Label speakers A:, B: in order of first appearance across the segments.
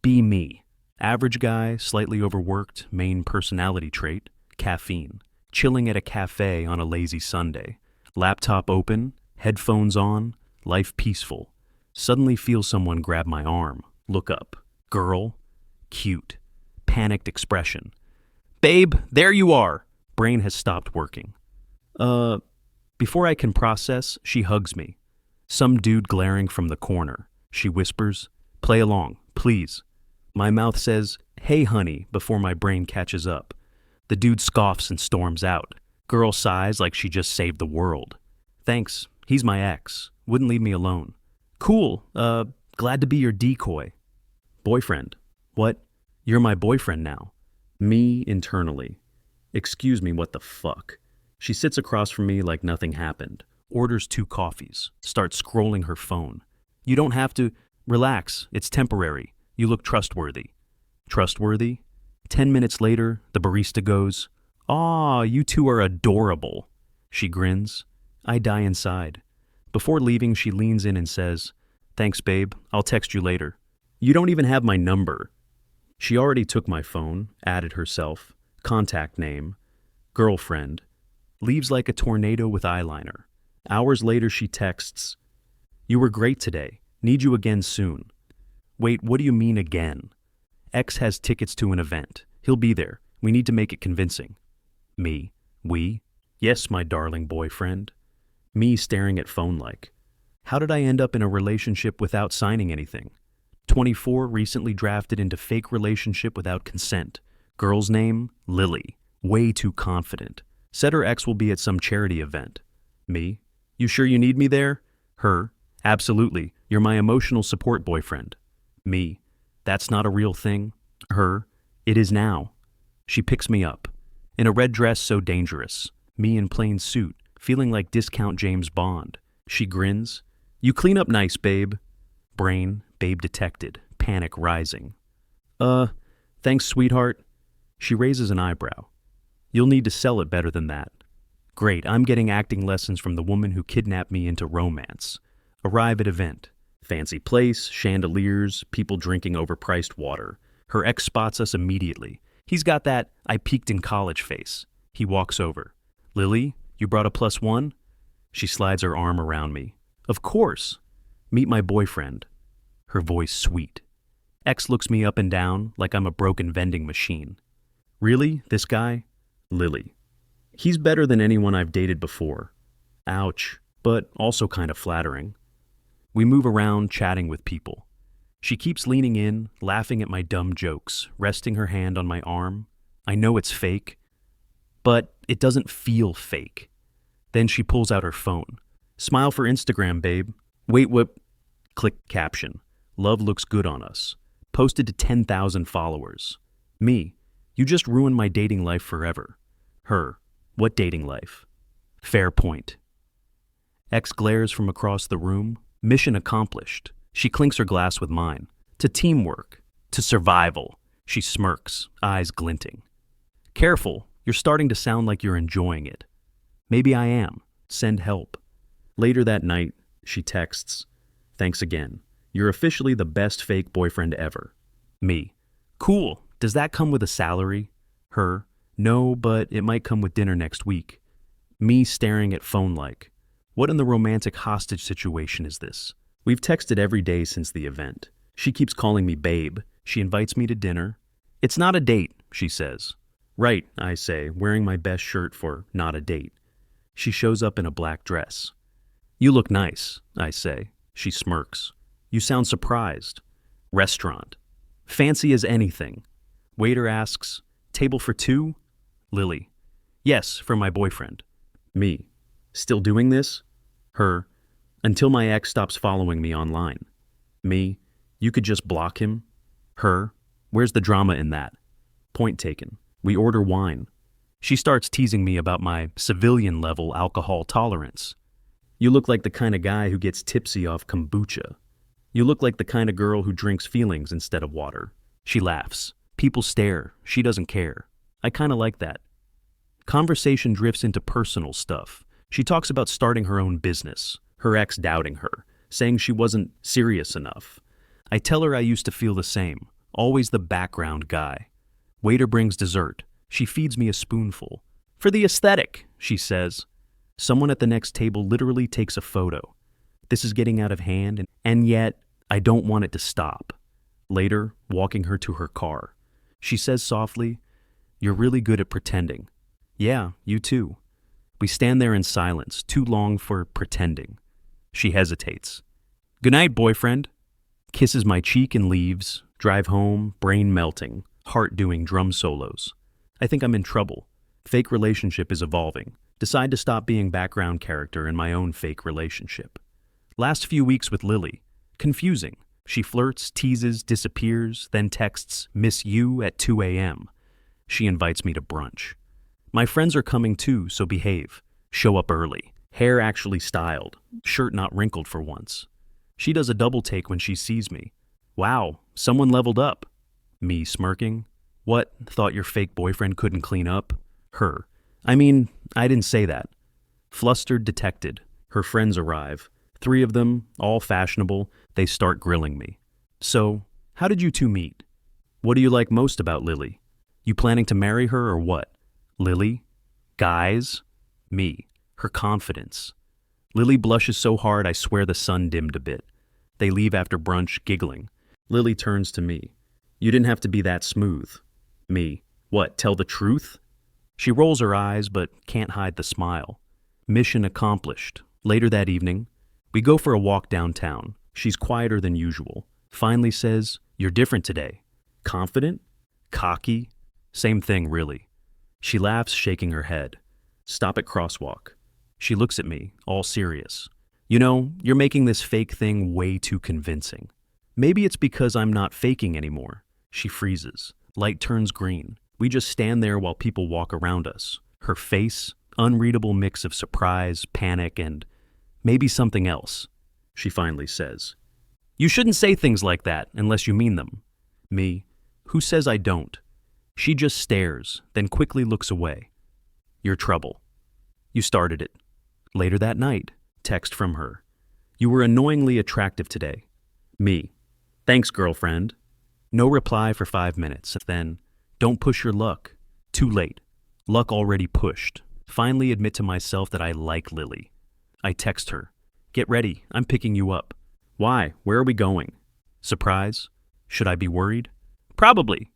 A: Be me. Average guy, slightly overworked, main personality trait, caffeine. Chilling at a cafe on a lazy Sunday. Laptop open, headphones on, life peaceful. Suddenly feel someone grab my arm. Look up. Girl. Cute. Panicked expression. Babe, there you are! Brain has stopped working. Before I can process, she hugs me. Some dude glaring from the corner. She whispers, play along, please. My mouth says, hey honey, before my brain catches up. The dude scoffs and storms out. Girl sighs like she just saved the world. Thanks, he's my ex. Wouldn't leave me alone. Cool, glad to be your decoy. Boyfriend. What? You're my boyfriend now. Me internally. Excuse me, what the fuck? She sits across from me like nothing happened. Orders 2 coffees. Starts scrolling her phone. You don't have to. Relax, it's temporary. You look trustworthy. Trustworthy? 10 minutes later, the barista goes, aw, you two are adorable. She grins. I die inside. Before leaving, she leans in and says, thanks, babe. I'll text you later. You don't even have my number. She already took my phone, added herself, contact name, girlfriend, leaves like a tornado with eyeliner. Hours later, she texts, you were great today. Need you again soon. Wait, what do you mean again? X has tickets to an event. He'll be there. We need to make it convincing. Me. We. Yes, my darling boyfriend. Me staring at phone like. How did I end up in a relationship without signing anything? 24, recently drafted into fake relationship without consent. Girl's name, Lily. Way too confident. Said her ex will be at some charity event. Me. You sure you need me there? Her. Absolutely. You're my emotional support boyfriend. Me. That's not a real thing. Her. It is now. She picks me up. In a red dress so dangerous. Me in plain suit, feeling like discount James Bond. She grins. You clean up nice, babe. Brain, babe detected. Panic rising. Thanks, sweetheart. She raises an eyebrow. You'll need to sell it better than that. Great, I'm getting acting lessons from the woman who kidnapped me into romance. Arrive at event. Fancy place, chandeliers, people drinking overpriced water. Her ex spots us immediately. He's got that I peaked in college face. He walks over. Lily, you brought a +1? She slides her arm around me. Of course. Meet my boyfriend. Her voice sweet. Ex looks me up and down like I'm a broken vending machine. Really? This guy? Lily. He's better than anyone I've dated before. Ouch, but also kind of flattering. We move around chatting with people. She keeps leaning in, laughing at my dumb jokes, resting her hand on my arm. I know it's fake, but it doesn't feel fake. Then she pulls out her phone. Smile for Instagram, babe. Wait, what? Click caption. Love looks good on us. Posted to 10,000 followers. Me. You just ruined my dating life forever. Her. What dating life? Fair point. X glares from across the room. Mission accomplished. She clinks her glass with mine. To teamwork. To survival. She smirks, eyes glinting. Careful, you're starting to sound like you're enjoying it. Maybe I am. Send help. Later that night, she texts, thanks again. You're officially the best fake boyfriend ever. Me. Cool. Does that come with a salary? Her. No, but it might come with dinner next week. Me staring at phone like. What in the romantic hostage situation is this? We've texted every day since the event. She keeps calling me babe. She invites me to dinner. It's not a date, she says. Right, I say, wearing my best shirt for not a date. She shows up in a black dress. You look nice, I say. She smirks. You sound surprised. Restaurant. Fancy as anything. Waiter asks, table for 2? Lily. Yes, for my boyfriend. Me. Still doing this? Her. Until my ex stops following me online. Me. You could just block him. Her. Where's the drama in that? Point taken. We order wine. She starts teasing me about my civilian-level alcohol tolerance. You look like the kind of guy who gets tipsy off kombucha. You look like the kind of girl who drinks feelings instead of water. She laughs. People stare. She doesn't care. I kind of like that. Conversation drifts into personal stuff. She talks about starting her own business, her ex doubting her, saying she wasn't serious enough. I tell her I used to feel the same, Always the background guy. Waiter brings dessert. She feeds me a spoonful. For the aesthetic, she says. Someone at the next table literally takes a photo. This is getting out of hand, and yet I don't want it to stop. Later, walking her to her car, she says softly, "You're really good at pretending." "Yeah, you too." We stand there in silence, too long for pretending. She hesitates. "Good night, boyfriend." Kisses my cheek and leaves. Drive home, brain melting, heart doing drum solos. I think I'm in trouble. Fake relationship is evolving. Decide to stop being background character in my own fake relationship. Last few weeks with Lily. Confusing. She flirts, teases, disappears, then texts, "Miss you" at 2 a.m. She invites me to brunch. My friends are coming too, so behave. Show up early. Hair actually styled. Shirt not wrinkled for once. She does a double take when she sees me. "Wow, someone leveled up." Me smirking. "What, thought your fake boyfriend couldn't clean up?" Her. "I mean, I didn't say that." Flustered detected. Her friends arrive. 3 of them, all fashionable. They start grilling me. "So, how did you two meet? What do you like most about Lily? You planning to marry her or what?" Lily? Guys? Me. Her confidence. Lily blushes so hard I swear the sun dimmed a bit. They leave after brunch, giggling. Lily turns to me. "You didn't have to be that smooth." Me. "What, tell the truth?" She rolls her eyes but can't hide the smile. Mission accomplished. Later that evening, we go for a walk downtown. She's quieter than usual. Finally says, "You're different today." Confident? Cocky? Same thing, really. She laughs, shaking her head. Stop at crosswalk. She looks at me, all serious. "You know, you're making this fake thing way too convincing." "Maybe it's because I'm not faking anymore." She freezes. Light turns green. We just stand there while people walk around us. Her face, unreadable mix of surprise, panic, and maybe something else. She finally says, "You shouldn't say things like that unless you mean them." Me, "Who says I don't?" She just stares, then quickly looks away. "Your trouble. You started it." Later that night, text from her. "You were annoyingly attractive today." Me, "Thanks, girlfriend." No reply for 5 minutes. Then, "Don't push your luck." Too late. Luck already pushed. Finally admit to myself that I like Lily. I text her. "Get ready, I'm picking you up." "Why? Where are we going?" Surprise? Should I be worried? Probably.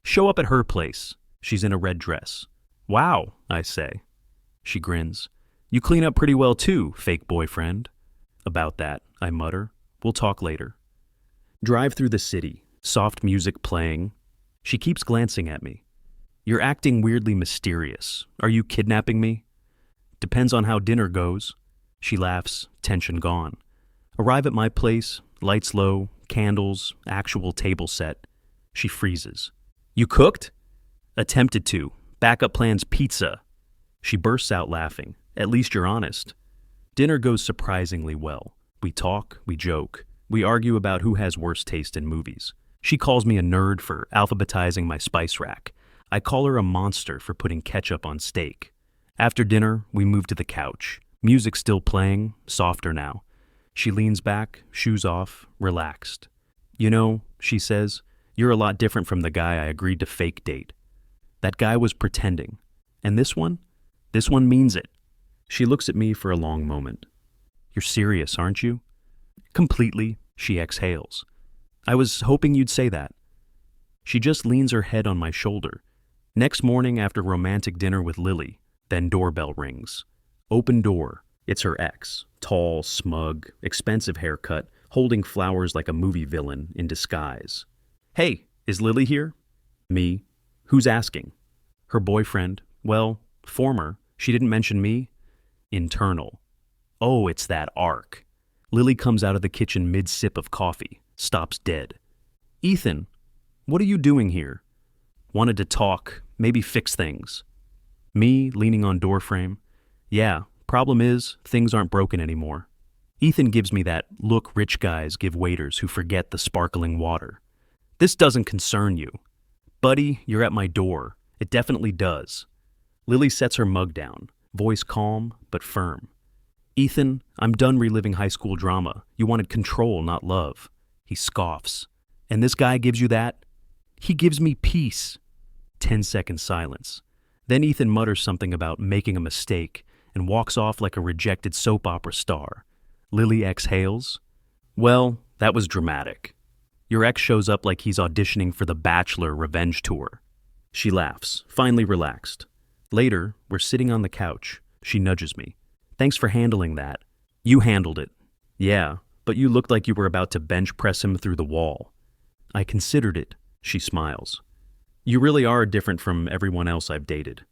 A: Show up at her place. She's in a red dress. "Wow," I say. She grins. "You clean up pretty well too, fake boyfriend." "About that," I mutter. "We'll talk later." Drive through the city, soft music playing. She keeps glancing at me. "You're acting weirdly mysterious. Are you kidnapping me?" "Depends on how dinner goes." She laughs, tension gone. Arrive at my place, lights low, candles, actual table set. She freezes. "You cooked?" "Attempted to. Backup plans pizza." She bursts out laughing. "At least you're honest." Dinner goes surprisingly well. We talk, we joke. We argue about who has worse taste in movies. She calls me a nerd for alphabetizing my spice rack. I call her a monster for putting ketchup on steak. After dinner, we move to the couch. Music still playing, softer now. She leans back, shoes off, relaxed. "You know," she says, "you're a lot different from the guy I agreed to fake date. That guy was pretending. And this one? This one means it." She looks at me for a long moment. "You're serious, aren't you?" "Completely," she exhales. "I was hoping you'd say that." She just leans her head on my shoulder. Next morning after romantic dinner with Lily, then doorbell rings. Open door. It's her ex, tall, smug, expensive haircut, holding flowers like a movie villain in disguise. "Hey, is Lily here?" Me, "Who's asking?" Her boyfriend, well, former, she didn't mention me. Internal. Oh, it's that arc. Lily comes out of the kitchen mid-sip of coffee, stops dead. "Ethan, what are you doing here?" "Wanted to talk, maybe fix things." Me, leaning on doorframe. "Yeah, problem is, things aren't broken anymore." Ethan gives me that look rich guys give waiters who forget the sparkling water. "This doesn't concern you." "Buddy, you're at my door. It definitely does." Lily sets her mug down, voice calm but firm. "Ethan, I'm done reliving high school drama. You wanted control, not love." He scoffs. "And this guy gives you that?" He gives me peace. 10-second silence. Then Ethan mutters something about making a mistake and walks off like a rejected soap opera star. Lily exhales. Well, that was dramatic. Your ex shows up like he's auditioning for the Bachelor revenge tour. She laughs, finally relaxed. Later, we're sitting on the couch. She nudges me. Thanks for handling that. You handled it. Yeah, but you looked like you were about to bench press him through the wall. I considered it. She smiles. You really are different from everyone else I've dated.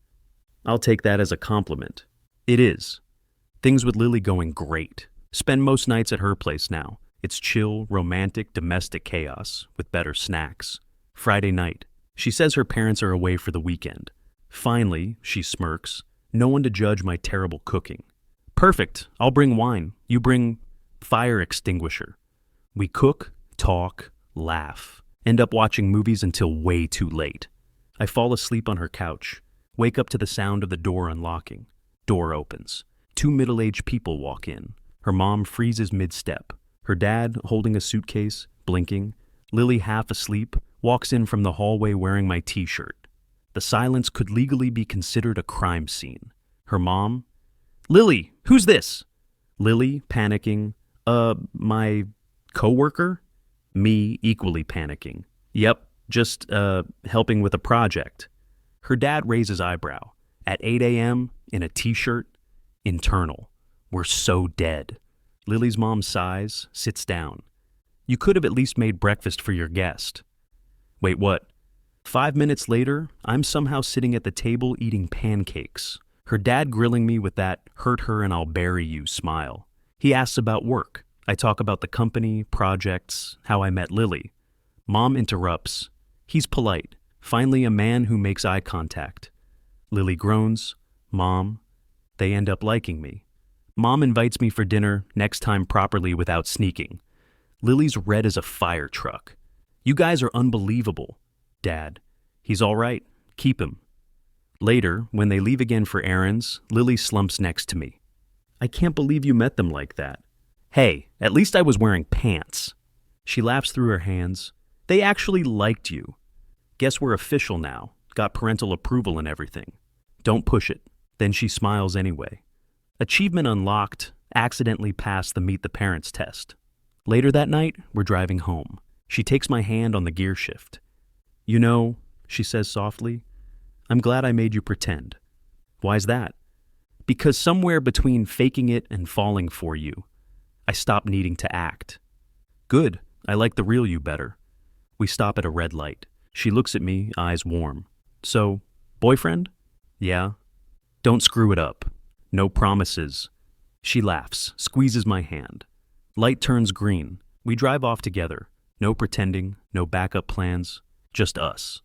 A: I'll take that as a compliment. It is. Things with Lily going great. Spend most nights at her place now. It's chill, romantic, domestic chaos with better snacks. Friday night. She says her parents are away for the weekend. Finally, she smirks. No one to judge my terrible cooking. Perfect. I'll bring wine. You bring fire extinguisher. We cook, talk, laugh. End up watching movies until way too late. I fall asleep on her couch. Wake up to the sound of the door unlocking. Door opens. 2 middle-aged people walk in. Her mom freezes mid-step. Her dad, holding a suitcase, blinking. Lily, half asleep, walks in from the hallway wearing my t-shirt. The silence could legally be considered a crime scene. Her mom, Lily, who's this? Lily, panicking, my coworker? Me, equally panicking. Yep, just, helping with a project. Her dad raises eyebrow. At 8 a.m., in a t-shirt, internal. We're so dead. Lily's mom sighs, sits down. You could have at least made breakfast for your guest. Wait, what? 5 minutes later, I'm somehow sitting at the table eating pancakes. Her dad grilling me with that hurt her and I'll bury you smile. He asks about work. I talk about the company, projects, how I met Lily. Mom interrupts. He's polite. Finally, a man who makes eye contact. Lily groans. Mom. They end up liking me. Mom invites me for dinner, next time properly without sneaking. Lily's red as a fire truck. You guys are unbelievable. Dad. He's all right. Keep him. Later, when they leave again for errands, Lily slumps next to me. I can't believe you met them like that. Hey, at least I was wearing pants. She laughs through her hands. They actually liked you. Guess we're official now. Got parental approval and everything. Don't push it. Then she smiles anyway. Achievement unlocked. Accidentally passed the Meet the Parents test. Later that night, we're driving home. She takes my hand on the gear shift. You know, she says softly, I'm glad I made you pretend. Why's that? Because somewhere between faking it and falling for you, I stopped needing to act. Good. I like the real you better. We stop at a red light. She looks at me, eyes warm. So, boyfriend? Yeah. Don't screw it up. No promises. She laughs, squeezes my hand. Light turns green. We drive off together. No pretending, no backup plans, just us.